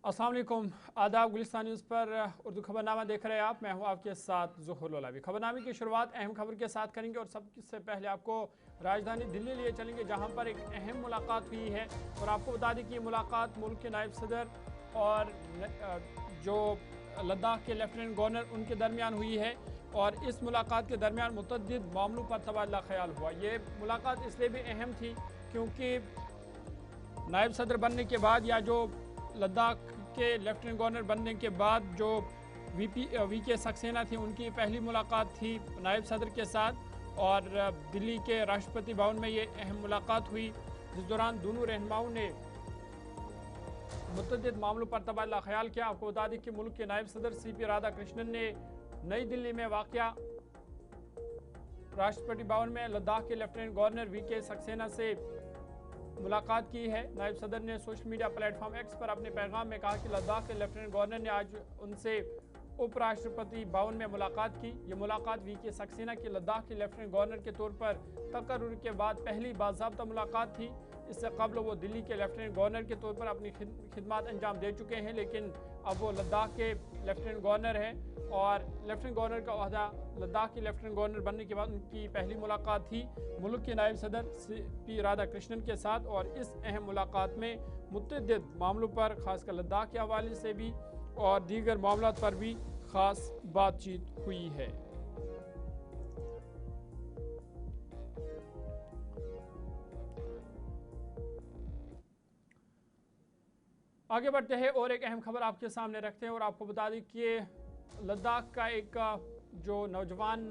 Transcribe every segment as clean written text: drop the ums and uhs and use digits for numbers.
अस्सलाम वालेकुम, आदाब। गुलिस्तान न्यूज़ पर उर्दू खबरनामा देख रहे हैं आप। मैं हूं आपके साथ ज़ुहूर लोलावी। खबरनामे की शुरुआत अहम खबर के साथ करेंगे और सबसे पहले आपको राजधानी दिल्ली लिए चलेंगे, जहां पर एक अहम मुलाकात हुई है। और आपको बता दें कि ये मुलाकात मुल्क के नायब सदर और जो लद्दाख के लेफ्टिनेंट गवर्नर उनके दरमियान हुई है। और इस मुलाकात के दरमियान मुतअद्दिद मामलों पर तबादला ख्याल हुआ। ये मुलाकात इसलिए भी अहम थी क्योंकि नायब सदर बनने के बाद या जो लद्दाख के लेफ्टिनेंट गवर्नर बनने के बाद जो वीके सक्सेना थी, उनकी पहली मुलाकात थी नायब सदर के साथ। और दिल्ली के राष्ट्रपति भवन में ये अहम मुलाकात हुई, जिस दौरान दोनों रहनुमाओं ने मुतअद्दिद मामलों पर तबादला ख्याल किया। आपको बता दें कि मुल्क के नायब सदर सीपी राधाकृष्णन ने नई दिल्ली में वाक़या राष्ट्रपति भवन में लद्दाख के लेफ्टिनेंट गवर्नर वीके सक्सेना से मुलाकात की है। नायब सदर ने सोशल मीडिया प्लेटफॉर्म एक्स पर अपने पैगाम में कहा कि लद्दाख के लेफ्टिनेंट गवर्नर ने आज उनसे उपराष्ट्रपति भवन में मुलाकात की। ये मुलाकात वीके सक्सेना की लद्दाख के लेफ्टिनेंट गवर्नर के तौर पर तकर्रुर के बाद पहली बाज़ाब्ता मुलाकात थी। इससे कबल वो दिल्ली के लेफ्टिनेंट गवर्नर के तौर पर अपनी खिदमत अंजाम दे चुके हैं, लेकिन अब वो लद्दाख के लेफ्टिनेंट गवर्नर हैं। और लेफ्टिनेंट गवर्नर का ओहदा लद्दाख के लेफ्टिनेंट गवर्नर बनने के बाद उनकी पहली मुलाकात थी मुल्क के नायब सदर सीपी राधाकृष्णन के साथ। और इस अहम मुलाकात में मुतअद्दिद मामलों पर, खासकर लद्दाख के हवाले से भी और दीगर मामलों पर भी खास बातचीत हुई है। आगे बढ़ते हैं और एक अहम खबर आपके सामने रखते हैं और आपको बता दें कि लद्दाख का एक जो नौजवान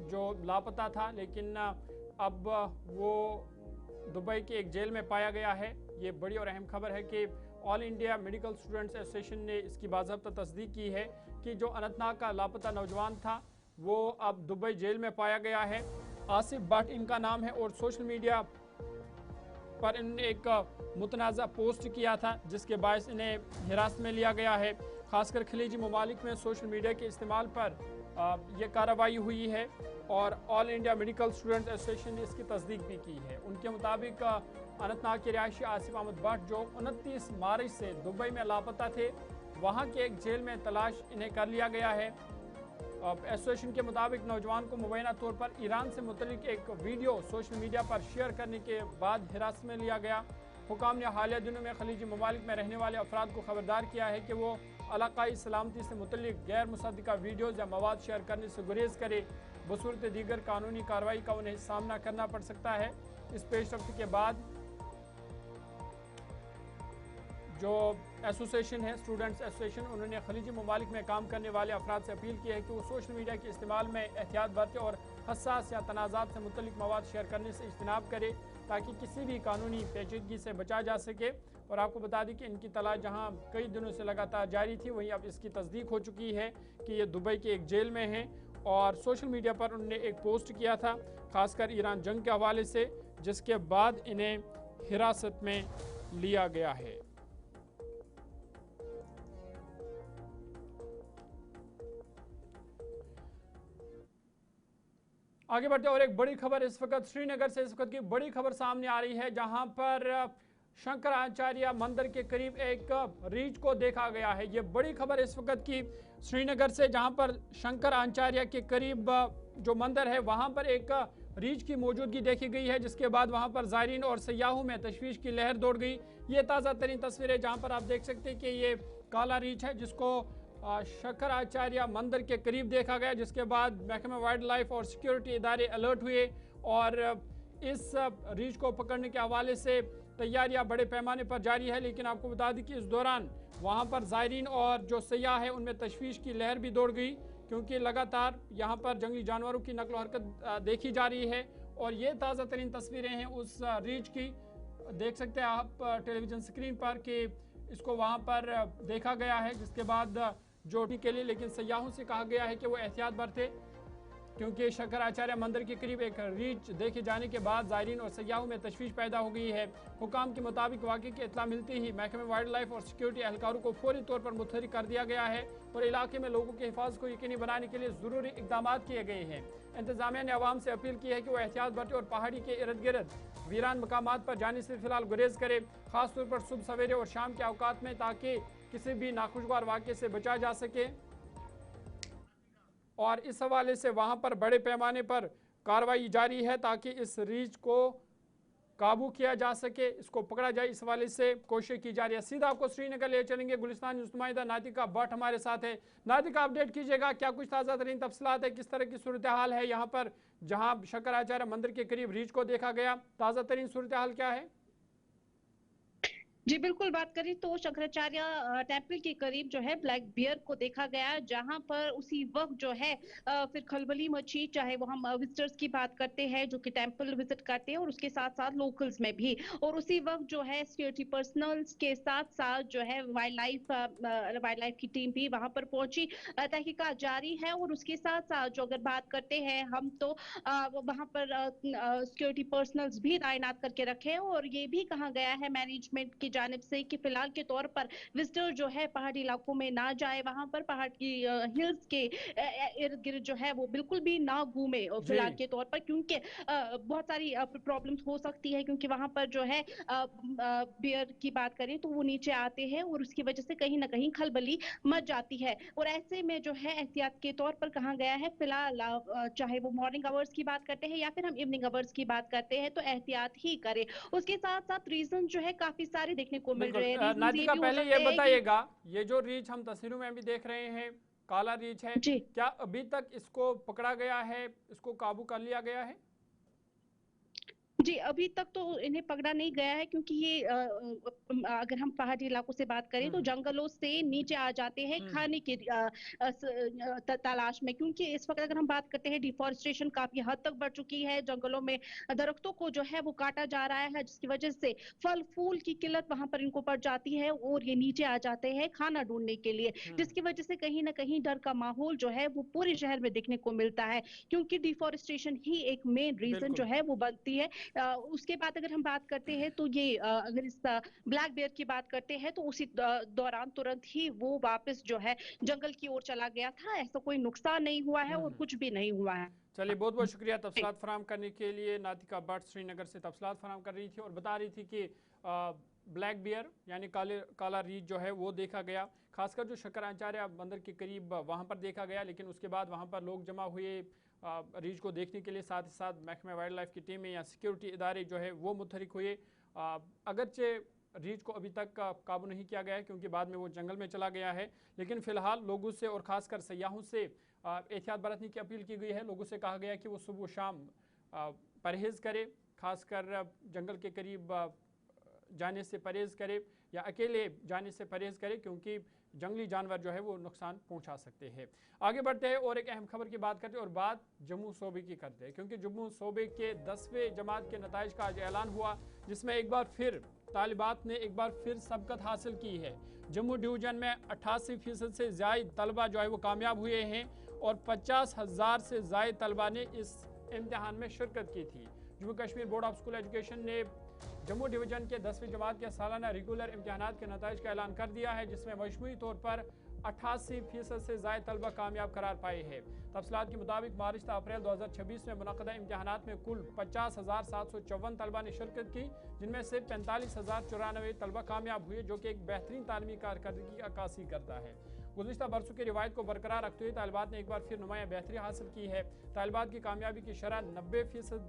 जो लापता था, लेकिन अब वो दुबई के एक जेल में पाया गया है। ये बड़ी और अहम खबर है कि all India medical students association ने इसकी बाज़ाब्ता तस्दीक की है कि जो अनंतनाग का लापता नौजवान था वो अब दुबई जेल में पाया गया है। आसिफ भट्ट इनका नाम है और सोशल मीडिया पर इन्होंने एक मुतनाज़ा पोस्ट किया था, जिसके बायस इन्हें हिरासत में लिया गया है। खासकर खलीजी ममालिक में सोशल मीडिया के इस्तेमाल पर यह कार्रवाई हुई है और all India medical students association ने इसकी तस्दीक भी की है। उनके मुताबिक अनंतनाग के रिहायशी आसिफ अहमद भट्ट जो 29 मार्च से दुबई में लापता थे, वहाँ के एक जेल में तलाश इन्हें कर लिया गया है। एसोसिएशन के मुताबिक नौजवान को मुबैना तौर पर ईरान से मुतल्लिक एक वीडियो सोशल मीडिया पर शेयर करने के बाद हिरासत में लिया गया। हुकाम ने हालिया दिनों में खलीजी ममालिक में रहने वाले अफराद को खबरदार किया है कि वो इलाकाई सलामती से मुतल्लिक गैर मुसद्दिका वीडियोज़ या मवाद शेयर करने से गुरेज करे, बसूरत दीगर कानूनी कार्रवाई का उन्हें सामना करना पड़ सकता है। इस पेशरफ्त के बाद जो एसोसिएशन है, स्टूडेंट्स एसोसिएशन, उन्होंने खलीजी ममालिक में काम करने वाले अफराद से अपील की है कि वो सोशल मीडिया के इस्तेमाल में एहतियात बरतें और हसास या तनाज़ात से मुतल्लिक मवाद शेयर करने से इज्तनाब करे, ताकि किसी भी कानूनी पेचीदगी से बचा जा सके। और आपको बता दें कि इनकी तलाश जहां कई दिनों से लगातार जारी थी, वहीं अब इसकी तस्दीक हो चुकी है कि ये दुबई के एक जेल में हैं। और सोशल मीडिया पर उन्होंने एक पोस्ट किया था खासकर ईरान जंग के हवाले से, जिसके बाद इन्हें हिरासत में लिया गया है। आगे बढ़ते और एक बड़ी खबर इस वक्त श्रीनगर से इस वक्त की बड़ी खबर सामने आ रही है, जहां पर शंकराचार्य मंदिर के करीब एक रीछ को देखा गया है। ये बड़ी खबर इस वक्त की श्रीनगर से, जहां पर शंकराचार्य के करीब जो मंदिर है वहां पर एक रीछ की मौजूदगी देखी गई है, जिसके बाद वहां पर ज़ायरीन और सयाहों में तशवीश की लहर दौड़ गई। ये ताज़ा तरीन तस्वीर है जहां पर आप देख सकते हैं कि ये काला रीछ है जिसको शंकराचार्य मंदिर के करीब देखा गया, जिसके बाद महकमा वाइल्ड लाइफ और सिक्योरिटी इदारे अलर्ट हुए और इस रीछ को पकड़ने के हवाले से तैयारियां बड़े पैमाने पर जारी है। लेकिन आपको बता दें कि इस दौरान वहां पर ज़ायरीन और जो सयाह है उनमें तशवीश की लहर भी दौड़ गई, क्योंकि लगातार यहां पर जंगली जानवरों की नकलो हरकत देखी जा रही है। और ये ताज़ा तरीन तस्वीरें हैं उस रीछ की, देख सकते हैं आप टेलीविज़न स्क्रीन पर कि इसको वहां पर देखा गया है, जिसके बाद जो के लिए लेकिन सयाहों से कहा गया है कि वो एहतियात बरते, क्योंकि शंकराचार्य मंदिर के करीब एक रीछ देखे जाने के बाद ज़ायरीन और सयाहों में तशवीश पैदा हो गई है। हुकाम के मुताबिक वाक़े की इत्तला मिलती ही महकमे वाइल्ड लाइफ और सिक्योरिटी एहलकारों को फौरी तौर पर मुतहरिक कर दिया गया है और इलाके में लोगों की हिफाजत को यकीनी बनाने के लिए ज़रूरी इकदाम किए गए हैं। इंतजामिया ने आवाम से अपील की है कि वो एहतियात बरते और पहाड़ी के इर्द गिर्द वीरान मकामात पर जाने से फिलहाल गुरेज करे, खासतौर पर सुबह सवेरे और शाम के अवकात में, ताकि किसी भी नाखुशगवार वाक़े से बचा जा सके और इस हवाले से वहाँ पर बड़े पैमाने पर कार्रवाई जारी है ताकि इस रीच को काबू किया जा सके, इसको पकड़ा जाए। इस हवाले से कोशिश की जा रही है। सीधा आपको श्रीनगर ले चलेंगे, गुलिस्तान न्यूज़ नुमाइंदा नातिका भट्ट हमारे साथ है। नातिका, अपडेट कीजिएगा, क्या कुछ ताज़ा तरीन तफसीलात है, किस तरह की सूरत हाल है यहाँ पर जहाँ शंकराचार्य मंदिर के करीब रीच को देखा गया, ताज़ा तरीन सूरत हाल क्या है? जी बिल्कुल, बात करें तो शंकराचार्य टेम्पल के करीब जो है ब्लैक बियर को देखा गया, जहां पर उसी वक्त जो है फिर खलबली मची। चाहे वो हम विजिटर्स की बात करते हैं जो कि टेम्पल विजिट करते हैं और उसके साथ साथ लोकल्स में भी, और उसी वक्त जो है सिक्योरिटी पर्सनल्स के साथ साथ जो है वाइल्ड लाइफ की टीम भी वहां पर पहुंची। तहकीकात जारी है और उसके साथ साथ जो अगर बात करते हैं हम तो वहां पर सिक्योरिटी पर्सनल्स भी तैनात करके रखे हैं और ये भी कहा गया है मैनेजमेंट की जानिब से कि फिलहाल के तौर पर विजिटर जो है पहाड़ी इलाकों में ना जाए, वहां पर पहाड़ की हिल्स के इर्द गिर्द जो है वो बिल्कुल भी ना घूमे जी फिलहाल के तौर पर, क्योंकि बहुत सारी प्रॉब्लम्स हो सकती है, क्योंकि वहां पर जो है बियर की बात करें तो वो नीचे आते हैं और उसकी वजह से कहीं ना कहीं खलबली मच जाती है। और ऐसे में जो है एहतियात के तौर पर कहा गया है फिलहाल चाहे वो मॉर्निंग आवर्स की बात करते हैं या फिर हम इवनिंग आवर्स की बात करते हैं तो एहतियात ही करें। उसके साथ साथ रीजन जो है काफी सारे देखने को मिल बिल्कुल। रहे हैं। रीजन ये नातिका, भी हो पहले ये सकते हैं कि बताइएगा, ये जो रीच हम तस्वीरों में भी देख रहे हैं, काला रीच है, जी क्या अभी तक इसको पकड़ा गया है, इसको काबू कर लिया गया है? जी, अभी तक तो इन्हें पकड़ा नहीं गया है, क्योंकि ये अगर हम पहाड़ी इलाकों से बात करें तो हम्म जंगलों से नीचे आ जाते हैं हम्म खाने की तलाश में, क्योंकि इस वक्त अगर हम बात करते हैं डिफॉरेस्टेशन काफी हद तक बढ़ चुकी है। जंगलों में दरख्तों को जो है वो काटा जा रहा है, जिसकी वजह से फल फूल की किल्लत वहां पर इनको पड़ जाती है और ये नीचे आ जाते हैं खाना ढूंढने के लिए, हम्म जिसकी वजह से कहीं ना कहीं डर का माहौल जो है वो पूरे शहर में देखने को मिलता है, क्योंकि डिफॉरेस्टेशन ही एक मेन रीजन जो बिल्कुल। है वो बनती है। उसके बाद अगर हम बात करते हैं तो ये अगर इस ब्लैक बेयर की बात करते हैं तो उसी दौरान तुरंत ही वो वापस जो है जंगल की ओर चला गया था। ऐसा कोई नुकसान नहीं हुआ है और हम्म कुछ भी नहीं हुआ है। चलिए, बहुत बहुत शुक्रिया तफसलात फराम करने के लिए। नातिका भट्ट श्रीनगर से तफसलात फराम कर रही थी और बता रही थी कि ब्लैक बियर यानी काला रीछ जो है वो देखा गया, खासकर जो शंकराचार्य मंदिर के करीब वहाँ पर देखा गया। लेकिन उसके बाद वहाँ पर लोग जमा हुए रीछ को देखने के लिए, साथ ही साथ महकमा वाइल्ड लाइफ की टीमें या सिक्योरिटी इदारे जो है वो मुतहरिक हुए। अगरचे रीछ को अभी तक काबू नहीं किया गया है क्योंकि बाद में वो जंगल में चला गया है, लेकिन फिलहाल लोगों से और ख़ासकर सयाहों से एहतियात बरतने की अपील की गई है। लोगों से कहा गया कि वो सुबह शाम परहेज़ करे, खासकर जंगल के करीब जाने से परहेज़ करे या अकेले जाने से परहेज़ करे, क्योंकि जंगली जानवर जो है वो नुकसान पहुंचा सकते हैं। आगे बढ़ते हैं और एक अहम खबर की बात करते हैं और बात जम्मू सूबे की करते हैं, क्योंकि जम्मू सूबे के 10वें जमात के नताइज का आज ऐलान हुआ, जिसमें एक बार फिर तालिबात ने एक बार फिर सबकत हासिल की है। जम्मू डिवीज़न में 88% से ज़ायद तलबा जो है वो कामयाब हुए हैं और 50,000 से ज़ायद तलबा ने इस इम्तिहान में शिरकत की थी। Jammu Kashmir board of school education ने जम्मू डिवीज़न के 10वीं जमात के सालाना रेगुलर इम्तिहान के नताइज का ऐलान कर दिया है, जिसमें मजमूई तौर पर 88% से ज़ायद तलबा कामयाब करार पाए हैं। तफसलात के मुताबिक मार्च अप्रैल 2026 में मुनक़दा इम्तिहानात में कुल 50,754 तलबा ने शिरकत की, जिनमें से 45,094 तलबा कामयाब हुए, जो कि एक बेहतरीन तालीमी कारकर्दगी की अक्कासी करता है। गुज़िश्ता बरसों की रिवायत को बरकरार रखते हुए तालिबात ने एक बार फिर नुमाया बेहतरी हासिल की है। तालिबात की कामयाबी की शरह 90%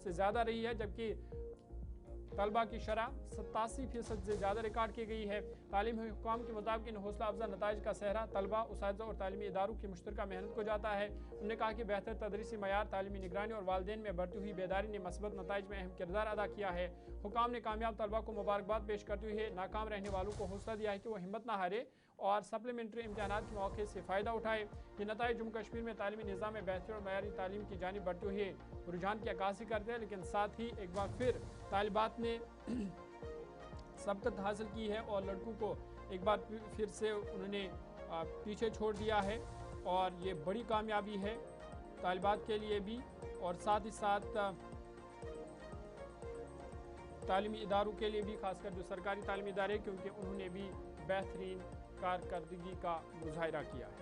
से ज़्यादा रही है, जबकि तलबा की शरह 87% से ज़्यादा रिकॉर्ड की गई है। तालीमी हुकाम के मुताबिक इन हौसला अफजा नताइज का सहरा तलबा, उसातिज़ा और तालीमी इदारों की मुश्तरका मेहनत को जाता है। उन्होंने कहा कि बेहतर तदरीसी मयार, तालीमी निगरानी और वालिदैन में बढ़ती हुई बेदारी ने मस्बत नताइज में अहम किरदार अदा किया है। हुकाम ने कामयाब तलबा को मुबारकबाद पेश करते हुए नाकाम रहने वालों को हौसला दिया है कि वो हिम्मत न हारे और सप्लीमेंट्री इम्तिहानात के मौके से फ़ायदा उठाए। ये नताइज जम्मू कश्मीर में तालीमी निज़ाम में बेहतरी और मयारी तालीम की जानिब बढ़ते हुए रुझान की अक्कासी करते हैं, लेकिन साथ ही एक बार फिर तालिबात ने सबकत हासिल की है और लड़कों को एक बार फिर से उन्होंने पीछे छोड़ दिया है और ये बड़ी कामयाबी है तालिबात के लिए भी और साथ ही साथ तालीमी इदारों के लिए भी, खासकर जो सरकारी तालीमी इदारे, क्योंकि उन्होंने भी बेहतरीन कारकर्दगी का मुजाहिरा किया है।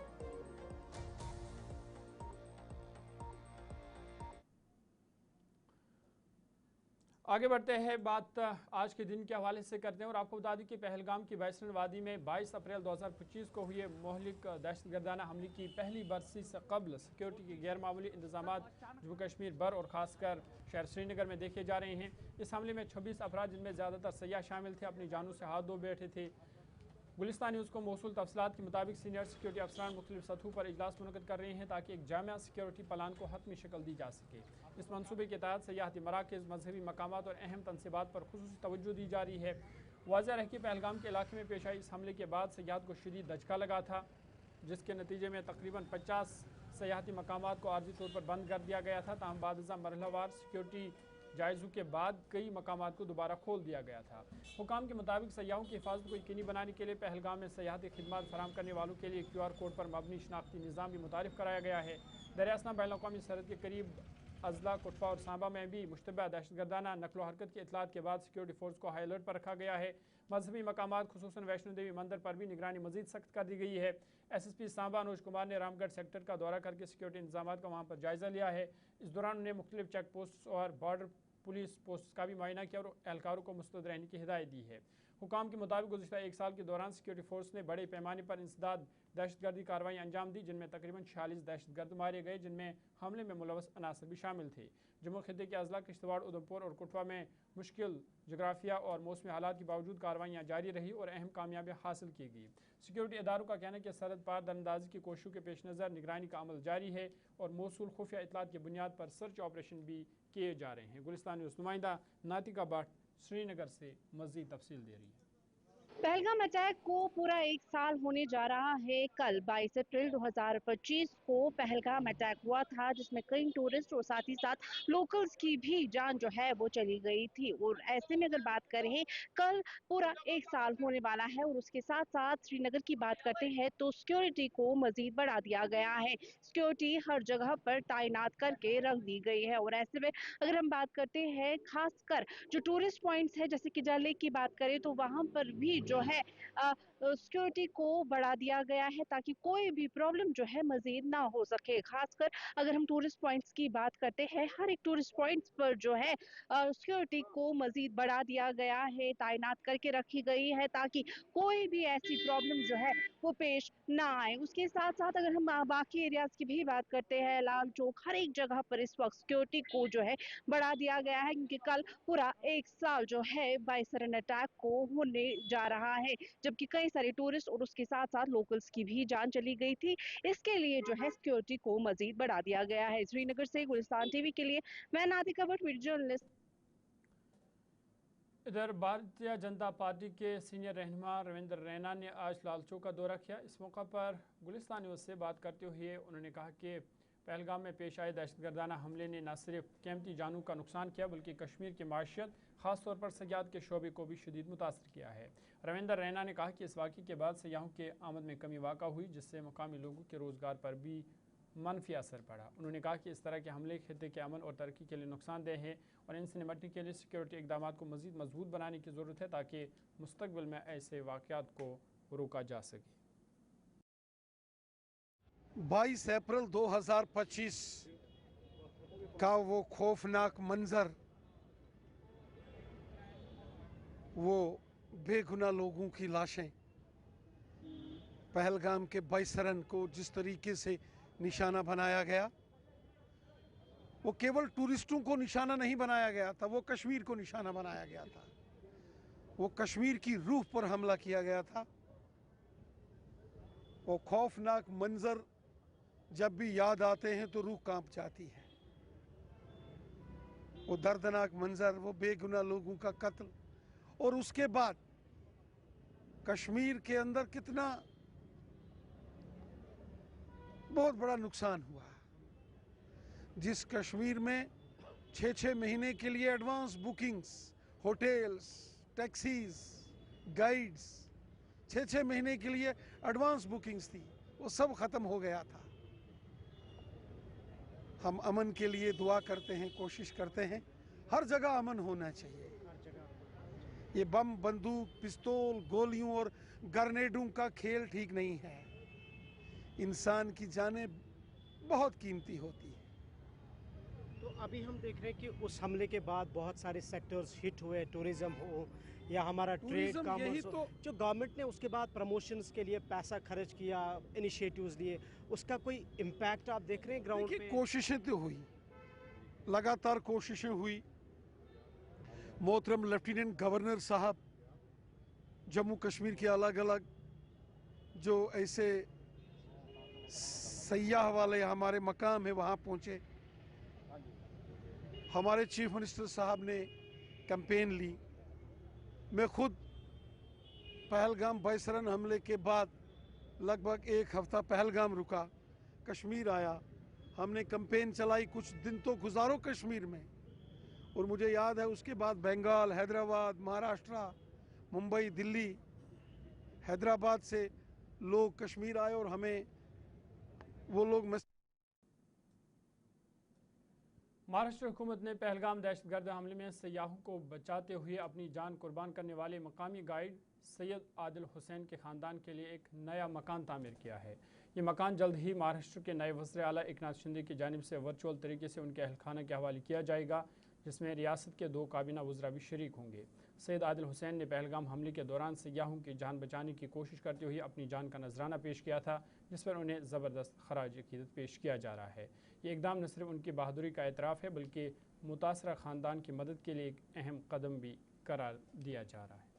आगे बढ़ते हैं, बात आज के दिन के हवाले से करते हैं और आपको बता दें कि पहलगाम की बैसरन वादी में 22 अप्रैल 2025 को हुए मोहलिक दहशतगर्दाना हमले की पहली बरसी से कबल सिक्योरिटी के गैर मामूली इंतजाम जम्मू कश्मीर बर और ख़ासकर शहर श्रीनगर में देखे जा रहे हैं। इस हमले में 26 अफराद जिनमें ज़्यादातर सयाह शामिल थे अपनी जानों से हाथ धो बैठे थे। गुलिस्तान न्यूज़ को मौसूल तफसीलात के मुताबिक सीनियर सिक्योरिटी अफसरान मुख्तलिफ सतहों पर इजलास मुनक़द कर रहे हैं ताकि एक जामिया सिक्योरिटी प्लान को हतमी शक्ल दी जा सके। इस मनसूबे के तहत सयाहती मराकज़, मजहबी मकामात और अहम तनसीबात पर खुसूसी तवज्जो दी जा रही है। वाज़ेह रहे कि पहलगाम के इलाके में पेश आई इस हमले के बाद सयाहत को शदीद दचका लगा था, जिसके नतीजे में तकरीबन 50 सयाहती मकामात को आर्जी तौर पर बंद कर दिया गया था। ताहम बाद मरहलावार सिक्योरिटी जायज़ों के बाद कई मकामात को दोबारा खोल दिया गया था। हुकाम के मुताबिक सयाहों की हिफाजत को यकीनी बनाने के लिए पहलगाम में सयाहती खिदमत फराहम करने वालों के लिए QR कोड पर मबनी शनाख्ती निज़ाम भी मुतारिफ कराया गया है। दरियासना बैन अवी सरहद के करीब अजला, कुटवा और सांबा में भी मुश्तबा दहशतगर्दाना नकलो हरकत की इतलात के बाद सिक्योरिटी फोर्स को हाई अलर्ट पर रखा गया है। मजहबी मकामात खुसूसन वैष्णो देवी मंदिर पर भी निगरानी मजीद सख्त कर दी गई है। SSP सांबा अनुज कुमार ने रामगढ़ सेक्टर का दौरा करके सिक्योरिटी इंतजाम का वहाँ पर जायज़ा लिया है। इस दौरान उन्हें मुख्तलिफ चेक पोस्ट और बॉर्डर पुलिस पोस्ट का भी मुआयना किया और एहलकारों को मुस्तैद रहने की हिदायत दी है। हुकाम के मुताबिक गुज़िश्ता एक साल के दौरान सिक्योरिटी फोर्स ने बड़े पैमाने पर इंसदाद दहशतगर्दी कार्रवाई अंजाम दी, जिनमें तकरीबन 46 दहशतगर्द मारे गए, जिनमें हमले में मुलवस अनासर भी शामिल थे। जम्मू खित्ते के अजला, किश्तवाड़, उधमपुर और कुटवा में मुश्किल जोग्राफिया और मौसमी हालात के बावजूद कार्रवाइयाँ जारी रही और अहम कामयाबी हासिल की गई। सिक्योरिटी इदारों का कहना है कि सरहद पार दरअंदाजी की कोशिशों के पेश नज़र निगरानी का अमल जारी है और मौसूल खुफिया इतलात की बुनियाद पर सर्च ऑपरेशन भी किए जा रहे हैं। गुलिस्तान न्यूज़ नुमाइंदा नातिका भट्ट श्रीनगर से मज़ीद तफसील दे रही है। पहलगाम अटैक को पूरा एक साल होने जा रहा है। कल 22 अप्रैल 2025 को पहलगाम अटैक हुआ था, जिसमें कई टूरिस्ट और साथ ही साथ लोकल्स की भी जान जो है वो चली गई थी। और ऐसे में अगर बात करें, कल पूरा एक साल होने वाला है और उसके साथ साथ श्रीनगर की बात करते हैं तो सिक्योरिटी को मजीद बढ़ा दिया गया है। सिक्योरिटी हर जगह पर तैनात करके रख दी गई है। और ऐसे में अगर हम बात करते हैं खासकर जो टूरिस्ट पॉइंट्स है, जैसे कि डल लेक की बात करें तो वहां पर भी जो है सिक्योरिटी को बढ़ा दिया गया है ताकि कोई भी प्रॉब्लम जो है मजीद ना हो सके। खासकर अगर हम टूरिस्ट पॉइंट्स की बात करते हैं, हर एक टूरिस्ट पॉइंट्स पर जो है सिक्योरिटी को मजीद बढ़ा दिया गया है, तैनात करके रखी गई है ताकि कोई भी ऐसी प्रॉब्लम जो है वो पेश ना आए। उसके साथ साथ अगर हम बाकी एरियाज की भी बात करते हैं, लाल चौक, हर एक जगह पर इस वक्त सिक्योरिटी को जो है बढ़ा दिया गया है, क्योंकि कल पूरा एक साल जो है बाइसरन अटैक को होने जा रहा है, जबकि कई सारे टूरिस्ट और उसके साथ साथ लोकल्स की भी जान चली गई थी। इसके लिए जो है सिक्योरिटी को मजीद बढ़ा दिया गया है। श्रीनगर से गुलिस्तान टीवी के लिए मैं नातिका भट्ट, वीडियो जर्नलिस्ट। इधर भारतीय जनता पार्टी के सीनियर रहनुमा रविंद्र रैना ने आज लाल चौक का दौरा किया। इस मौका पर गुलिस्तान न्यूज़ से बात करते हुए उन्होंने कहा कि पहलगाम में पेश आए दहशतगर्दाना हमले ने न सिर्फ कीमती जानों का नुकसान किया बल्कि कश्मीर की माशियत, ख़ासतौर पर सयाहत के शोबे को भी शदीद मुतासर किया है। रविंद्र रैना ने कहा कि इस वाक़े के बाद सयाहों के आमद में कमी वाक़ा हुई, जिससे मकामी लोगों के रोज़गार पर भी मनफी असर पड़ा। उन्होंने कहा कि इस तरह के हमले खित्ते के अमन और तरक्की के लिए नुकसानदेह हैं और इनसे निपटने के लिए सिक्योरिटी इकदाम को मज़ीद मजबूत बनाने की ज़रूरत है ताकि मुस्तकबिल में ऐसे वाक़यात को रोका जा सके। 22 अप्रैल 2025 का वो खौफनाक मंजर, वो बेगुनाह लोगों की लाशें, पहलगाम के बाइसरन को जिस तरीके से निशाना बनाया गया, वो केवल टूरिस्टों को निशाना नहीं बनाया गया था, वो कश्मीर को निशाना बनाया गया था। वो कश्मीर की रूह पर हमला किया गया था। वो खौफनाक मंजर जब भी याद आते हैं तो रूह कांप जाती है। वो दर्दनाक मंजर, वो बेगुनाह लोगों का कत्ल, और उसके बाद कश्मीर के अंदर कितना बहुत बड़ा नुकसान हुआ। जिस कश्मीर में 6-6 महीने के लिए advance bookings, hotels, taxis, guides, 6-6 महीने के लिए एडवांस बुकिंग्स थी, वो सब ख़त्म हो गया था। हम अमन के लिए दुआ करते हैं, कोशिश करते हैं, हर जगह अमन होना चाहिए। ये बम, बंदूक, पिस्तौल, गोलियों और ग्रेनेडों का खेल ठीक नहीं है। इंसान की जानें बहुत कीमती होती है। तो अभी हम देख रहे हैं कि उस हमले के बाद बहुत सारे सेक्टर्स हिट हुए, टूरिज्म हो या हमारा ट्रेड टूरिज्म कॉमर्स यही हो। तो जो गवर्नमेंट ने उसके बाद प्रमोशंस के लिए पैसा खर्च किया, इनिशिएटिव्स लिए, उसका कोई इम्पैक्ट आप देख रहे हैं ग्राउंड देखिए, पे? कोशिशें तो हुई, लगातार कोशिशें हुई। मोहतरम लेफ्टिनेंट गवर्नर साहब जम्मू कश्मीर के अलग अलग जो ऐसे सयाह वाले हमारे मकाम है वहाँ पहुँचे। हमारे चीफ मिनिस्टर साहब ने कैंपेन ली। मैं खुद पहलगाम बायसरन हमले के बाद लगभग एक हफ्ता पहलगाम रुका, कश्मीर आया, हमने कैंपेन चलाई, कुछ दिन तो गुजारो कश्मीर में। और मुझे याद है उसके बाद बंगाल, हैदराबाद, महाराष्ट्र, मुंबई, दिल्ली, हैदराबाद से लोग कश्मीर आए और हमें वो लोग महाराष्ट्र हुकूमत ने पहलगाम दहशतगर्द हमले में सयाहों को बचाते हुए अपनी जान कुर्बान करने वाले मकामी गाइड सैयद आदिल हुसैन के ख़ानदान के लिए एक नया मकान तामीर किया है। ये मकान जल्द ही महाराष्ट्र के नए वज़ीर आला एकनाथ शिंदे की जानिब से वर्चुअल तरीके से उनके अहलखाना के हवाले किया जाएगा, जिसमें रियासत के 2 काबीना वज़रा भी शरीक होंगे। सैयद आदिल हुसैन ने पहलगाम हमले के दौरान सयाहों की जान बचाने की कोशिश करते हुए अपनी जान का नजराना पेश किया था, जिस पर उन्हें ज़बरदस्त खराज अकीदत पेश किया जा रहा है। ये इकदाम न सिर्फ उनकी बहादुरी का एतराफ़ है, बल्कि मुतासरा ख़ानदान की मदद के लिए एक अहम कदम भी करार दिया जा रहा है।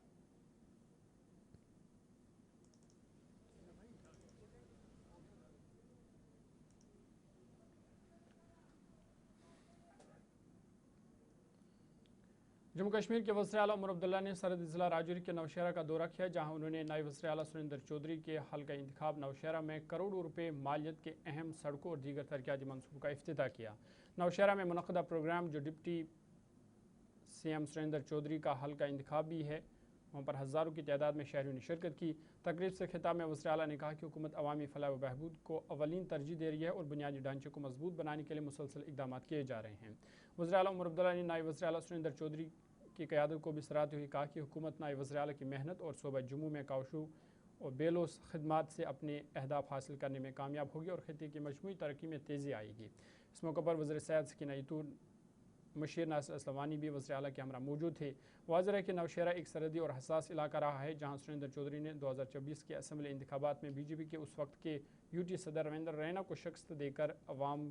जम्मू कश्मीर के वज़ीर आला उमर अब्दुल्ला ने सरहदी ज़िला राजौरी के नौशहरा का दौरा किया, जहां उन्होंने नायब वज़ीर आला सुरेंद्र चौधरी के हल्का इंतखाब नौशहरा में करोड़ों रुपए मालियत के अहम सड़कों और दीगर तरक्याती मनसूबों का इफ्तिताह किया। नौशहरा में मुनक़दा प्रोग्राम जो डिप्टी CM सुरेंद्र चौधरी का हल्का इंतखाब भी है, वहाँ पर हज़ारों की तादाद में शहरियों ने शिरकत की। तकरीब से खिताब में वज़ीर आला ने कहा कि हुकूमत अवामी फलाह व बहबूद को अवलीन तरजीह दे रही है और बुनियादी ढांचे को मजबूत बनाने के लिए मुसलसल इकदाम किए जा रहे हैं। वज़ीर आला उमर अब्दुल्ला ने नायब वज़ीर आला सुरेंद्र चौधरी की क़यादत को भी सराहते हुए कहा कि हुकूमत नायब वज़ीर आला की मेहनत और सूबा जम्मू में काउशू और बेलोस खिदमात से अपने अहदाफ हासिल करने में कामयाब होगी और खित्ते की मजमूई तरक्की में तेज़ी आएगी। इस मौके पर वज़ीर सयाहत सकीना यतून, मशीर नासिर असलवानी भी वज़ीर आला के हमरा मौजूद थे। वाज़ेह है कि नौशहरा एक सरहदी और हसास इलाका रहा है, जहाँ सुरेंद्र चौधरी ने 2024 के असम्बली इंतखाबात में BJP के उस वक्त के UT सदर रविंद्र रैना को शिकस्त देकर अवाम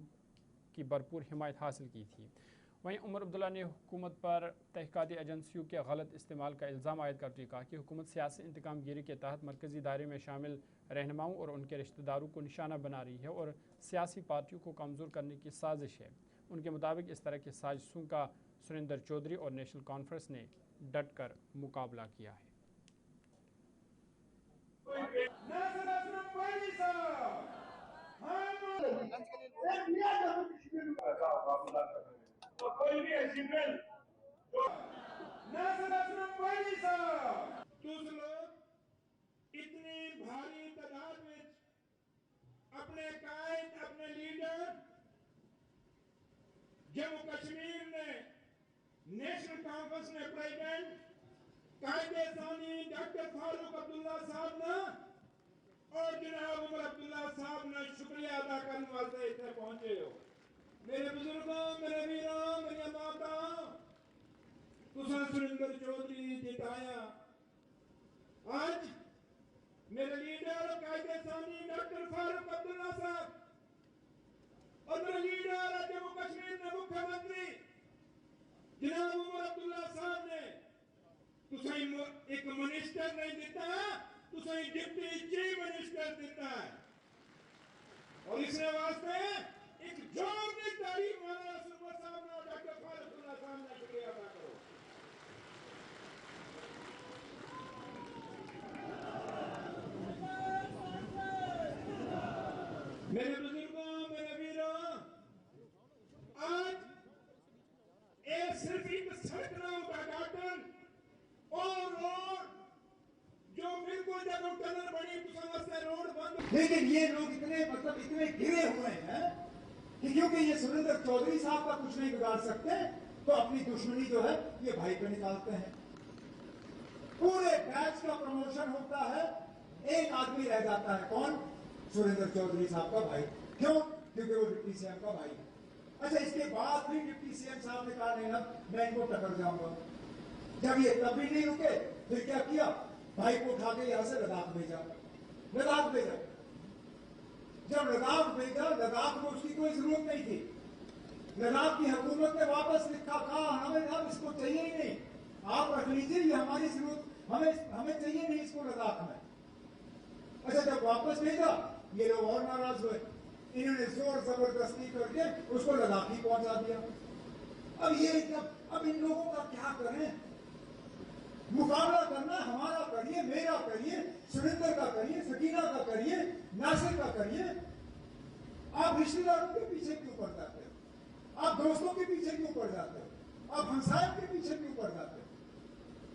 की भरपूर हिमायत हासिल की थी। वहीं उमर अब्दुल्ला ने हुकूमत पर तहक़ीक़ाती एजेंसियों के गलत इस्तेमाल का इल्ज़ाम आयद करते हुए कहा कि हुकूमत सियासी इंतकाम गिरी के तहत मरकज़ी दायरे में शामिल रहनुमाओं और उनके रिश्तेदारों को निशाना बना रही है और सियासी पार्टियों को कमज़ोर करने की साजिश है। उनके मुताबिक इस तरह की साजिशों का सुरेंद्र चौधरी और नेशनल कॉन्फ्रेंस ने डट कर मुकाबला किया है। कोई भी ऐसी बिल इतनी भारी तादाद में अपने कायद, अपने लीडर जम्मू कश्मीर ने नेशनल कॉन्फ्रेंस ने प्रेसिडेंट कायदे सानी डॉक्टर फारूक अब्दुल्ला साहब ने और जनाब उमर अब्दुल्ला साहब ने शुक्रिया अदा करने वास्ते इतने पहुंचे हो। मेरे बुजुर्गों, मेरे वीरों, मेरी माताओं, तुसा सुरेंद्र चौधरी जिताया। आज मेरे लीडर कायदे सानी डॉक्टर फारूक अब्दुल्ला साहब और मेरे लीडर जम्मू कश्मीर के मुख्यमंत्री जनाब उमर अब्दुल्ला साहब ने तुसा एक मिनिस्टर नहीं दिता, तुसा डिप्टी चीफ मिनिस्टर दिता है और इसने वास्ते एक जोरदार तारीफ मारा सुपर साहब ने डॉक्टर फारूक अब्दुल्ला साहब ने शुक्रिया अदा करो। मेरे बुजुर्गों, मेरे वीरों, आज एक सिर्फ एक सड़क ना उद्घाटन और रोड जो बिल्कुल जब टनल बनी तो समझते रोड बंद, लेकिन ये लोग इतने घिरे हुए हैं कि क्योंकि ये सुरेंद्र चौधरी साहब का कुछ नहीं बिगाड़ सकते तो अपनी दुश्मनी जो है ये भाई पे निकालते हैं। पूरे बैच का प्रमोशन होता है, एक आदमी रह जाता है, कौन? सुरेंद्र चौधरी साहब का भाई। क्यों? क्योंकि वो डिप्टी CM का भाई है। अच्छा, इसके बाद भी डिप्टी सीएम साहब ने कहा नहीं ना, मैं इनको टक्कर जाऊंगा। जब ये तब भी नहीं रुके, फिर क्या किया, भाई को उठा के यहां से लद्दाख भेजा। लद्दाख भेजा, जब लद्दाख भेजा, लद्दाख में उसकी कोई जरूरत नहीं थी। लद्दाख की हुकूमत ने वापस लिखा, कहा हमें अब इसको चाहिए ही नहीं, आप रख लीजिए, ये हमारी जरूरत, हमें चाहिए नहीं इसको लद्दाख में। अच्छा, जब वापस भेजा, ये लोग और नाराज हुए, इन्होंने जोर जबरदस्ती करके उसको लद्दाख ही पहुंचा दिया। अब इन लोगों का क्या करें, मुकाबला करना हमारा करिए, मेरा करिए, सुरेंद्र का करिए, सकीना का करिए, नासिर का करिए। आप रिश्तेदारों के पीछे क्यों पड़ जाते हो, आप दोस्तों के पीछे क्यों पड़ जाते हो, आप हमसायों के पीछे क्यों पड़ जाते हो?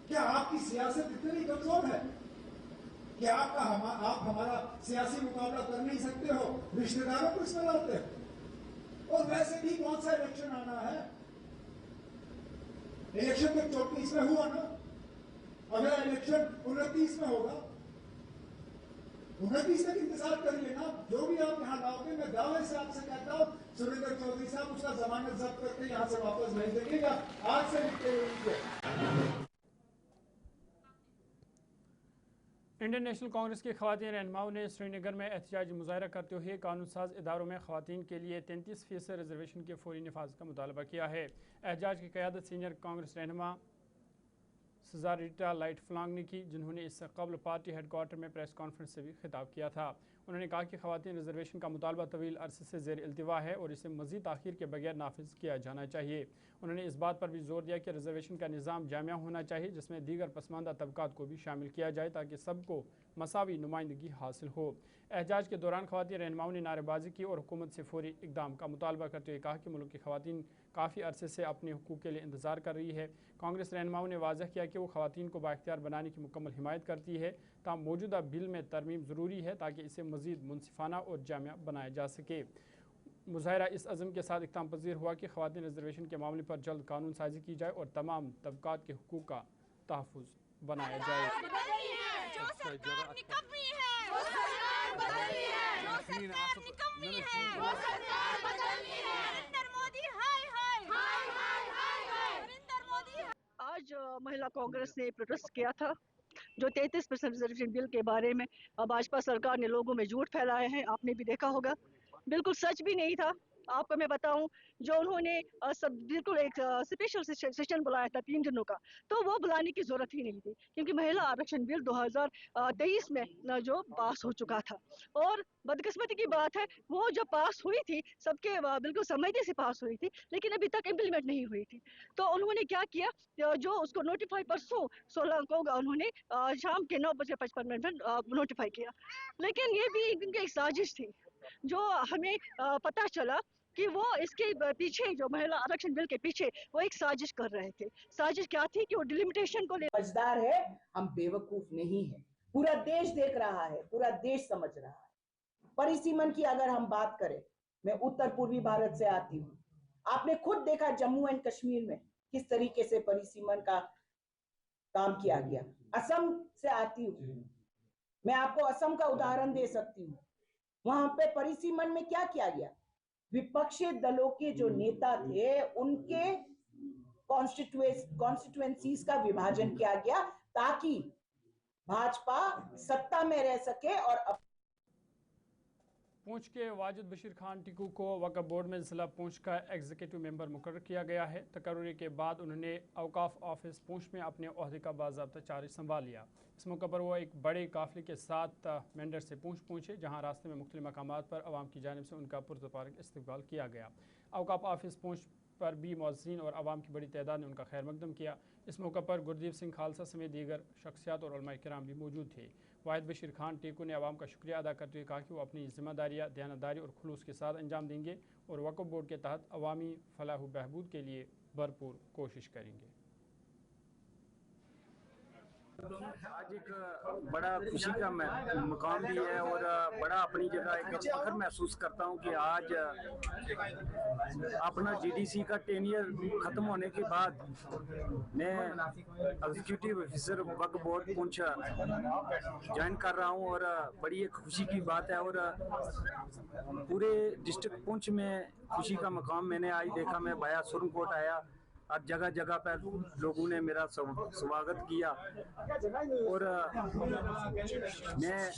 क्या आपकी सियासत इतनी कमजोर है कि आप हमारा सियासी मुकाबला कर नहीं सकते हो, रिश्तेदारों को इसमें लाते हो? और वैसे भी कौन सा इलेक्शन आना है, इलेक्शन तो 34 में हुआ ना, अगला इलेक्शन 29 में होगा। 29 तक इंतजार करिए ना, जो भी आप यहाँ लाओगे, मैं दावे से आपसे कहता हूँ सुरेंद्र चौधरी साहब उसका जमानत जब्त करके यहाँ से वापस भेज देंगे, या आज से निकले हुए। इंडियन नेशनल कांग्रेस की खवातीन रहनुमाओं ने श्रीनगर में एहतजाजी मुजाहरा करते हुए कानून साज इदारों में खवातीन के लिए 33% रिजर्वेशन के फौरी नफाज का मुतालबा किया है। एहतजाज की क़यादत सीनियर कांग्रेस रहनुमा सजारिटा लाइट फ्लांग ने की, जिन्होंने इससे कबल पार्टी हेडक्वार्टर में प्रेस कॉन्फ्रेंस से भी खिताब किया था। उन्होंने कहा कि खवातीन रिजर्वेशन का मुतालबा तवील अरसे से ज़ेर इल्तिवा है और इसे मज़ीद ताख़ीर के बगैर नाफिज किया जाना चाहिए। उन्होंने इस बात पर भी जोर दिया कि रिजर्वेशन का निज़ाम जामिया होना चाहिए, जिसमें दीगर पसमानदा तबकात को भी शामिल किया जाए ताकि सबको मसावी नुमाइंदगी हासिल हो। एहतजाज के दौरान खवातीन रहनुमाओं ने नारेबाजी की और हुकूमत से फौरी इकदाम का मुतालबा करते हुए कहा कि मुल्क की खवातीन काफ़ी अरसे से अपने हुकूक के लिए इंतज़ार कर रही है। कांग्रेस रहनुमाओं ने वाज़ह किया कि वो खवातीन को बाइख्तियार बनाने की मुकम्मल हिमायत करती है, ताहम मौजूदा बिल में तरमीम ज़रूरी है ताकि इसे मज़ीद मुनसिफाना और जामिया बनाया जा सके। मुजाहरा इस अज़म के साथ इक़्ताम पज़ीर हुआ कि खवातीन रिजर्वेशन के मामले पर जल्द कानून साजी की जाए और तमाम तबकात के हुकूक का तहफ़्फ़ुज़ बनाया जाए। आज महिला कांग्रेस ने प्रोटेस्ट किया था जो 33% रिजर्वेशन बिल के बारे में। अब भाजपा सरकार ने लोगों में झूठ फैलाए हैं, आपने भी देखा होगा, बिल्कुल सच भी नहीं था। आपको मैं बताऊं, जो उन्होंने बिल्कुल एक स्पेशल सेशन बुलाया था 3 दिनों का, तो वो बुलाने की जरूरत ही नहीं थी, क्योंकि महिला आरक्षण बिल 2023 में जो पास हो चुका था। और बदकिस्मती की बात है, वो जब पास हुई थी सबके बिल्कुल सहमति से पास हुई थी, लेकिन अभी तक इम्प्लीमेंट नहीं हुई थी। तो उन्होंने क्या किया, जो उसको नोटिफाई परसों 16 को उन्होंने शाम के 9:55 में नोटिफाई किया, लेकिन ये भी इनकी एक साजिश थी। जो हमें पता चला कि वो इसके पीछे, जो महिला आरक्षण बिल के पीछे वो एक साजिश कर रहे थे। साजिश क्या थी कि वो डिलिमिटेशन को समझदार है, हम बेवकूफ नहीं है। पूरा देश देख रहा है, पूरा देश समझ रहा है। परिसीमन की अगर हम बात करें, मैं उत्तर पूर्वी भारत से आती हूँ, आपने खुद देखा जम्मू एंड कश्मीर में किस तरीके से परिसीमन का काम किया गया। असम से आती हूँ, मैं आपको असम का उदाहरण दे सकती हूँ। वहां पे परिसीमन में क्या किया गया, विपक्षी दलों के जो नेता थे उनके कॉन्स्टिट्यूएंसीज का विभाजन किया गया ताकि भाजपा सत्ता में रह सके। और पूंछ के वाजिद बशीर खान टिकू को वक्फ बोर्ड में ज़िला पूंछ का एग्जीक्यूटिव मेंबर मुकर्रर किया गया है। तकर्री के बाद उन्होंने औकाफ ऑफिस पूंछ में अपने ओहदे का बाज़ाब्ता चार्ज संभाल लिया। इस मौके पर वो एक बड़े काफिले के साथ मेंढर से पूंछ पहुँचे, जहाँ रास्ते में मुख्तलिफ मकामात पर आवाम की जानिब से उनका पुरतपारक इस्तकबाल किया गया। औकाफ ऑफिस पूंछ पर भी मुअज़्ज़िनीन और आवाम की बड़ी तादाद ने उनका खैर मकदम किया। इस मौके पर गुरदीप सिंह खालसा समेत दीगर शख्सियात और उलमा किराम भी मौजूद थे। वाहिद बशीर खान टीकू ने आवाम का शुक्रिया अदा करते हुए कहा कि वो अपनी जिम्मेदारियाँ दयानतदारी और खुलूस के साथ अंजाम देंगे और वक्फ बोर्ड के तहत अवामी फलाह व बहबूद के लिए भरपूर कोशिश करेंगे। आज एक बड़ा खुशी का मुकाम भी है और बड़ा अपनी जगह एक फख्र महसूस करता हूं कि आज अपना जीडीसी का 10 ईयर ख़त्म होने के बाद मैं एग्जीक्यूटिव ऑफिसर वक्फ बोर्ड पुंछ ज्वाइन कर रहा हूं और बड़ी एक खुशी की बात है। और पूरे डिस्ट्रिक्ट पुंछ में खुशी का मुकाम मैंने आज देखा। मैं बाया सुरनकोट आया और जगह जगह पर लोगों ने मेरा स्वागत किया और मैं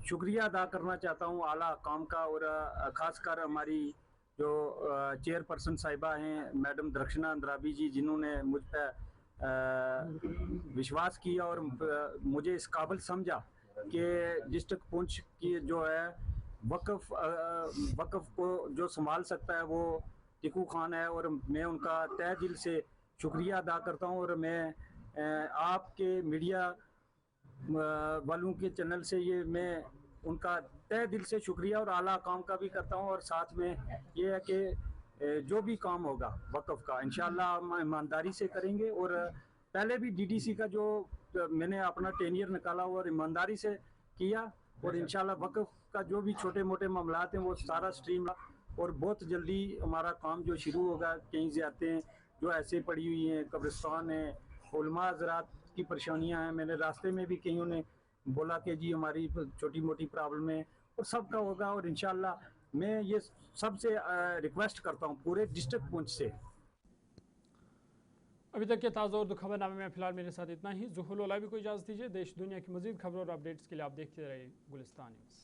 शुक्रिया अदा करना चाहता हूं आला काम का और ख़ासकर हमारी जो चेयरपर्सन साहिबा हैं मैडम दरक्षना अंद्राबी जी, जिन्होंने मुझ पर विश्वास किया और मुझे इस काबिल समझा कि डिस्ट्रिक्ट पुंछ की जो है वक्फ को जो संभाल सकता है वो टिकू खान है। और मैं उनका तहे दिल से शुक्रिया अदा करता हूं और मैं आपके मीडिया वालों के चैनल से ये मैं उनका तहे दिल से शुक्रिया और आला काम का भी करता हूं। और साथ में ये है कि जो भी काम होगा वक्फ का इंशाल्लाह हम ईमानदारी से करेंगे। और पहले भी डीडीसी का जो मैंने अपना 10 ईयर निकाला और ईमानदारी से किया और इंशाल्लाह वक्फ का जो भी छोटे मोटे मामलात हैं वो सारा स्ट्रीम और बहुत जल्दी हमारा काम जो शुरू होगा। कहीं ज़्यादतें जो ऐसे पड़ी हुई हैं, कब्रिस्तान है, उलमा हज़रात की परेशानियां हैं, मैंने रास्ते में भी कईयों ने बोला कि जी हमारी छोटी मोटी प्रॉब्लम है और सबका होगा। और इंशाल्लाह मैं ये सबसे रिक्वेस्ट करता हूँ पूरे डिस्ट्रिक्ट पुंछ से। अभी तक के ताज़ा उर्दू खबरनामे में फिलहाल मेरे साथ इतना ही। ज़ुहुल ओलावी को इजाज़त दीजिए। देश दुनिया की मज़ीद खबरों और अपडेट्स के लिए आप देखते रहिए गुलिस्तान न्यूज़।